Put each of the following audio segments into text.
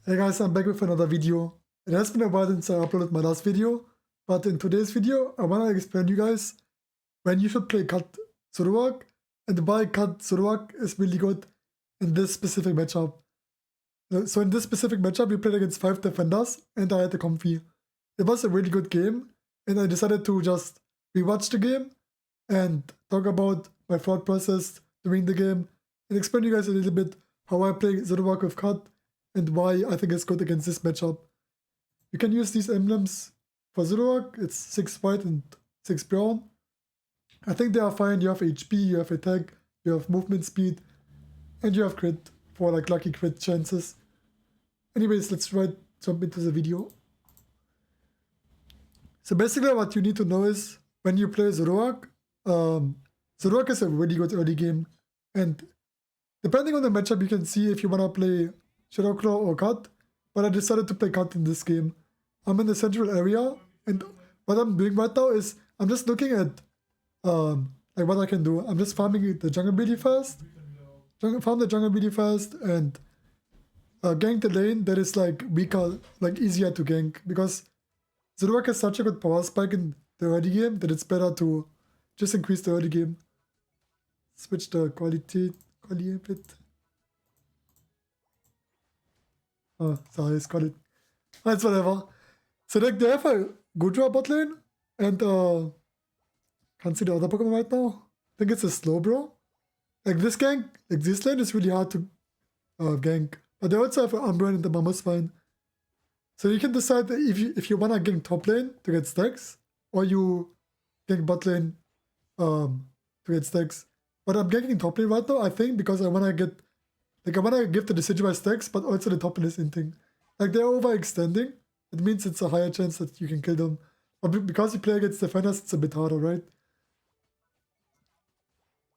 Hey guys, I'm back with another video. It has been a while since I uploaded my last video, but in today's video, I want to explain you guys when you should play cut Zoroark and why cut Zoroark is really good in this specific matchup. So in this specific matchup, we played against 5 defenders and I had a Comfey. It was a really good game and I decided to just rewatch the game and talk about my thought process during the game and explain you guys a little bit how I play Zoroark with cut and why I think it's good against this matchup. You can use these emblems for Zoroark. It's 6 white and 6 brown. I think they are fine. You have HP, you have attack, you have movement speed, and you have crit for like lucky crit chances. Anyways, let's jump into the video. So basically what you need to know is when you play Zoroark, Zoroark is a really good early game, and depending on the matchup you can see if you want to play Shadow Claw or Cut, but I decided to play Cut in this game. I'm in the central area, and what I'm doing right now is I'm just looking at like what I can do. I'm just farming the jungle really fast, farm the jungle really fast, and gank the lane that is like weaker, like easier to gank, because Zoroark has such a good power spike in the early game that it's better to just increase the early game. Switch the quality a bit. Oh, sorry, it's got it. That's whatever. So like they have a Ghatlue bot lane, and can't see the other Pokemon right now. I think it's a Slowbro. Like this gank, like this lane is really hard to gank. But they also have an Umbreon and the Mammothine. So you can decide if you wanna gank top lane to get stacks, or you gank bot lane to get stacks. But I'm ganking top lane right now, I think, because I wanna get I wanna give the Decidueye stacks, but also the top lane is inting. Like they're overextending. It means it's a higher chance that you can kill them. But because you play against defenders, it's a bit harder, right?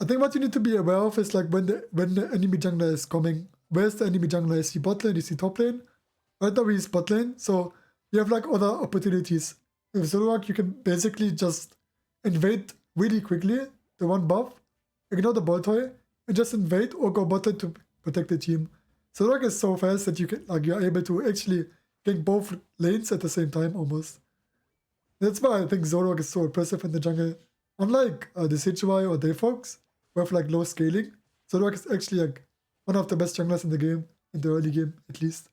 I think what you need to be aware of is like when the enemy jungler is coming. Where's the enemy jungler? Is he bot lane? Is he top lane? Right now he's bot lane, so you have like other opportunities. With Zoroark, you can basically just invade really quickly the one buff, ignore the ball toy, and just invade or go bot lane to protect the team. Zoroark is so fast that you're able to actually gank both lanes at the same time almost. That's why I think Zoroark is so impressive in the jungle. Unlike the Decidueye or Dayfox, who have like low scaling, Zoroark is actually like one of the best junglers in the game, in the early game at least.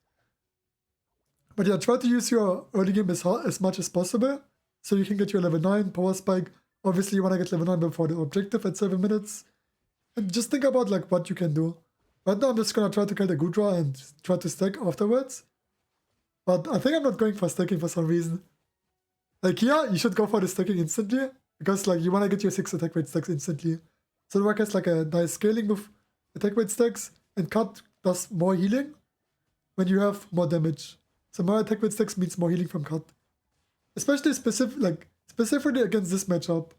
But yeah, try to use your early game as much as possible, so you can get your level 9 power spike. Obviously you want to get level 9 before the objective at 7 minutes. And just think about like what you can do. Right now I'm just gonna try to kill the Ghatlue and try to stack afterwards. But I think I'm not going for stacking for some reason. Like here, you should go for the stacking instantly, because like you want to get your 6 attack rate stacks instantly. So Zoroark has like a nice scaling with attack rate stacks, and Cut does more healing when you have more damage. So more attack rate stacks means more healing from Cut. Especially specifically against this matchup.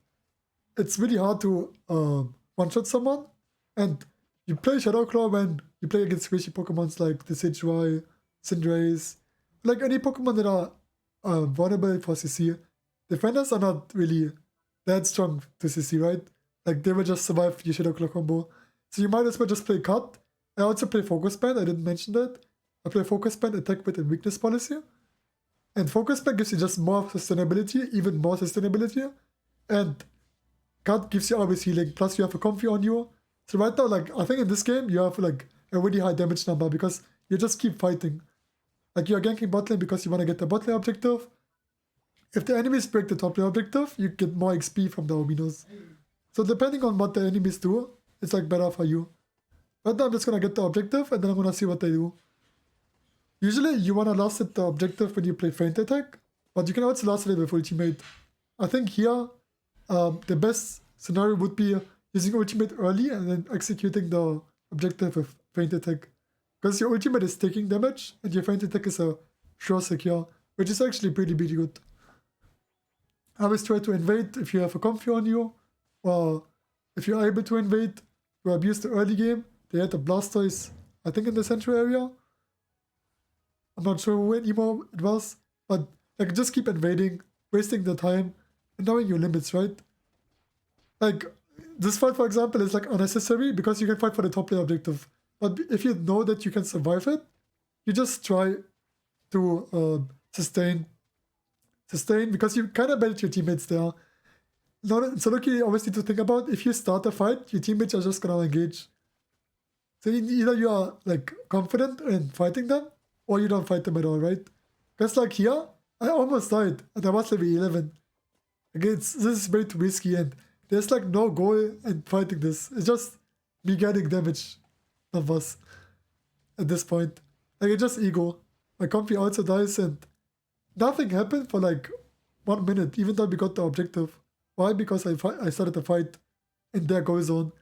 It's really hard to one-shot someone, and you play Shadow Claw when you play against squishy Pokemons like the Decidueye, Cinderace, like any Pokemon that are vulnerable for CC. Defenders are not really that strong to CC, right? Like they will just survive your Shadow Claw combo. So you might as well just play Cut. I also play Focus Band, I didn't mention that. I play Focus Band, Attack Bit, and Weakness Policy. And Focus Band gives you just more sustainability, even more sustainability. And Cut gives you always healing, plus you have a Comfey on you. So right now, like, I think in this game, you have like a really high damage number because you just keep fighting. Like you're ganking bot lane because you want to get the bot lane objective. If the enemies break the top lane objective, you get more XP from the Ominos. So depending on what the enemies do, it's like better for you. Right now I'm just gonna get the objective and then I'm gonna see what they do. Usually you wanna last hit the objective when you play feint attack, but you can also last hit it with ultimate. I think here the best scenario would be using ultimate early and then executing the objective with feint attack. Because your ultimate is taking damage and your feint attack is a sure secure, which is actually pretty good. I always try to invade if you have a Comfey on you, or if you're able to invade, to abuse the early game. They had the Blastoise, I think in the central area. I'm not sure who anymore it was, but like just keep invading, wasting the time, and knowing your limits, right? Like this fight, for example, is like unnecessary because you can fight for the top lane objective. But if you know that you can survive it, you just try to sustain because you kind of bait your teammates there. So look, you always need to think about if you start a fight, your teammates are just gonna engage. So either you are like confident in fighting them, or you don't fight them at all, right? Because like here, I almost died, and I was level 11. Again, this is way too risky, and there's like no goal in fighting this. It's just me getting damage of us at this point. Like it's just ego. My Comfey also dies, and nothing happened for like 1 minute, even though we got the objective. Why? Because I started the fight in their goal zone.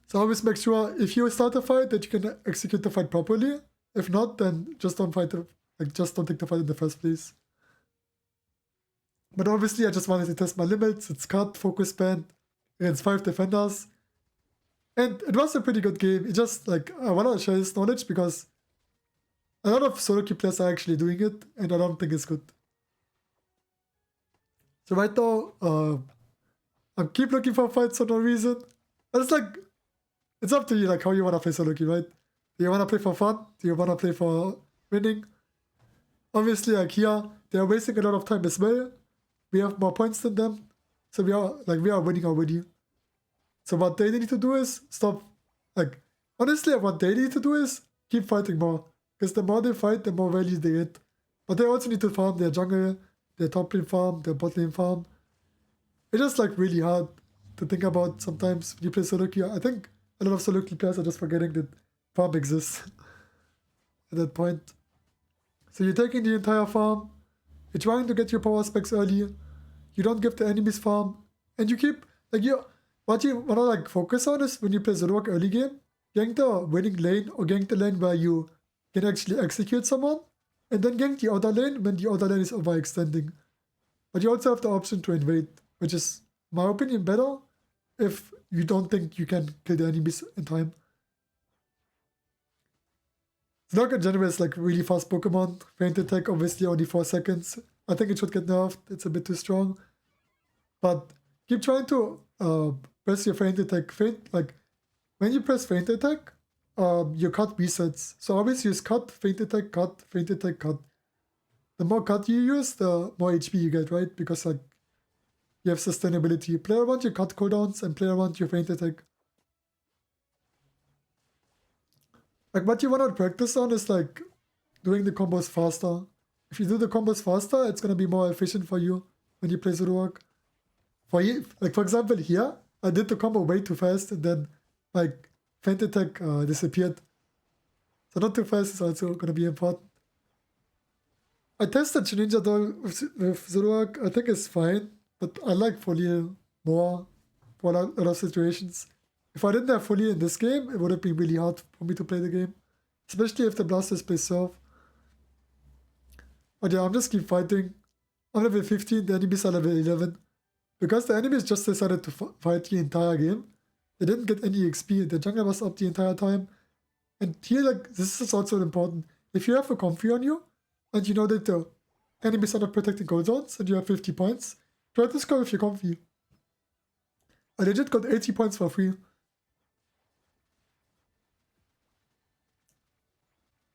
So always make sure if you start a fight that you can execute the fight properly. If not, then just don't fight just don't take the fight in the first place. But obviously I just wanted to test my limits. It's cut, focus band against 5 defenders. And it was a pretty good game. It just like I wanna share this knowledge because a lot of solo queue players are actually doing it, and I don't think it's good. So right now, I keep looking for fights for no reason. And it's like, it's up to you, like how you want to play solo queue, right? Do you want to play for fun? Do you want to play for winning? Obviously, like here, they are wasting a lot of time as well. We have more points than them. So we are winning already. So what they need to do is stop, like, honestly, what they need to do is keep fighting more. Because the more they fight, the more value they get. But they also need to farm their jungle, their top lane farm, their bot lane farm. It's just like really hard to think about sometimes when you play solo queue. I think a lot of solo queue players are just forgetting that farm exists at that point. So you're taking the entire farm, you're trying to get your power specs early, you don't give the enemies farm, and you keep, like, what you wanna like focus on is when you play Zoroark early game, gank the winning lane or gank the lane where you can actually execute someone, and then gank the other lane when the other lane is overextending. But you also have the option to invade, which is, in my opinion, better if you don't think you can kill the enemies in time. Zoroark in general is like really fast Pokemon. Feint attack obviously only 4 seconds. I think it should get nerfed, it's a bit too strong. But keep trying to press your feint attack. Like when you press feint attack, your cut resets. So always use cut, feint attack, cut, feint attack, cut. The more cut you use, the more HP you get, right? Because like you have sustainability. Play around your cut cooldowns and play around your feint attack. Like what you want to practice on is like doing the combos faster. If you do the combos faster, it's gonna be more efficient for you when you play Zoroark. For example here, I did the combo way too fast and then like feint attack disappeared. So not too fast is also gonna be important. I tested Ninja Doll with Zoroark. I think it's fine, but I like Folie more for a lot of situations. If I didn't have Folie in this game, it would have been really hard for me to play the game. Especially if the Blasters play Surf. But yeah, I'm just keep fighting. I'm level 15, the enemies are level 11. Because the enemies just decided to fight the entire game. They didn't get any XP, the jungle was up the entire time. And here, like, this is also important. If you have a Comfey on you, and you know that the enemies are not protecting gold zones, and you have 50 points, try to score with your Comfey. I legit got 80 points for free.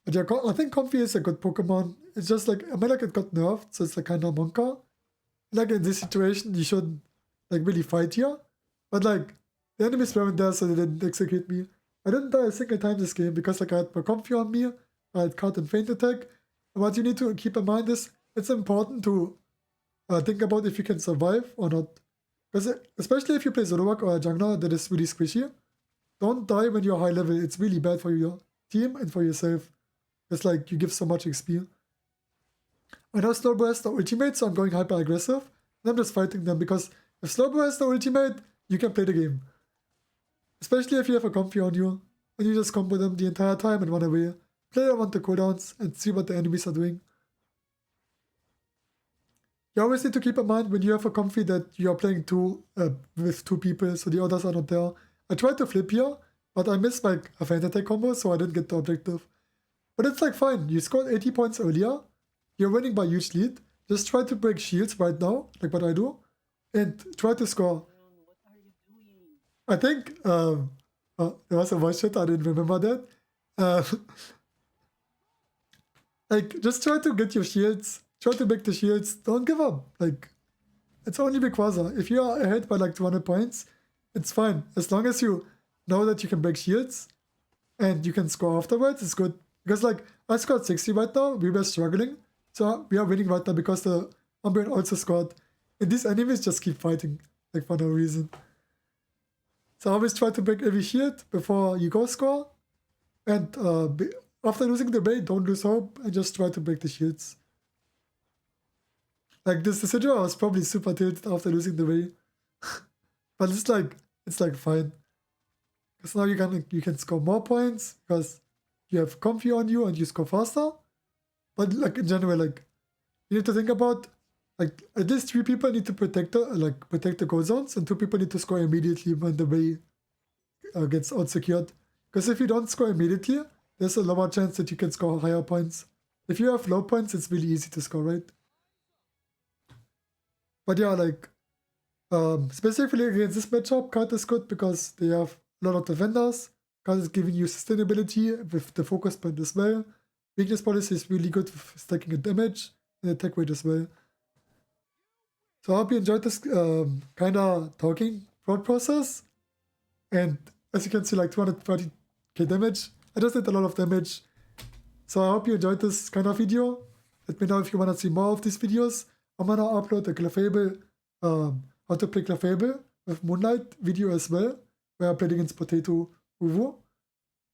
But yeah, I think Comfey is a good Pokemon. It's just like, I mean, like it got nerfed, so it's like kind of Monka. Like in this situation, you shouldn't like really fight here. But like, the enemies weren't there, so they didn't execute me. I didn't die a single time this game because like I had my Comfey on me, I had cut and feint attack. And what you need to keep in mind is, it's important to think about if you can survive or not. Because especially if you play Zoroark or a jungler that is really squishy, don't die when you're high level. It's really bad for your team and for yourself. It's like you give so much XP. I know Slowbro has the ultimate, so I'm going hyper aggressive. And I'm just fighting them because if Slowbro has the ultimate, you can play the game. Especially if you have a Comfey on you and you just combo them the entire time and run away. Play around the cooldowns and see what the enemies are doing. You always need to keep in mind when you have a Comfey that you are playing with 2 people, so the others are not there. I tried to flip here, but I missed like a feint attack combo, so I didn't get the objective. But it's like fine, you scored 80 points earlier, you're winning by huge lead, just try to break shields right now, like what I do, and try to score. What are you doing? I think, there was a voice chat, I didn't remember that. Like, just try to get your shields. Try to make the shields. Don't give up. Like, it's only Rayquaza. If you are ahead by like 200 points, it's fine. As long as you know that you can break shields and you can score afterwards, it's good. Because like, I scored 60 right now. We were struggling. So we are winning right now because the Umbreon also scored. And these enemies just keep fighting, like for no reason. So always try to break every shield before you go score. And after losing the bay, don't lose hope and just try to break the shields. Like this decision, I was probably super tilted after losing the bay. But it's like fine. Because now you can score more points because you have Comfey on you and you score faster. But like in general, like you need to think about like at least 3 people need to protect the goal zones, and 2 people need to score immediately when the bay gets out secured. Because if you don't score immediately, there's a lower chance that you can score higher points. If you have low points, it's really easy to score, right? But yeah, like specifically against this matchup, card is good because they have a lot of defenders. Card is giving you sustainability with the focus point as well. Weakness policy is really good with stacking a damage and attack rate as well. So I hope you enjoyed this kinda talking thought process. And as you can see, like 230k damage. I just did a lot of damage. So I hope you enjoyed this kind of video. Let me know if you want to see more of these videos. I'm gonna upload a Clefable, how to play Clefable with Moonlight video as well, where I played against Potato Uvo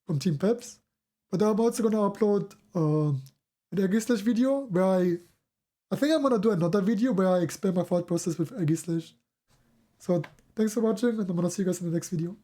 from Team Peps. But I'm also gonna upload an Aggression video where I think I'm gonna do another video where I explain my thought process with Aggression. So thanks for watching, and I'm gonna see you guys in the next video.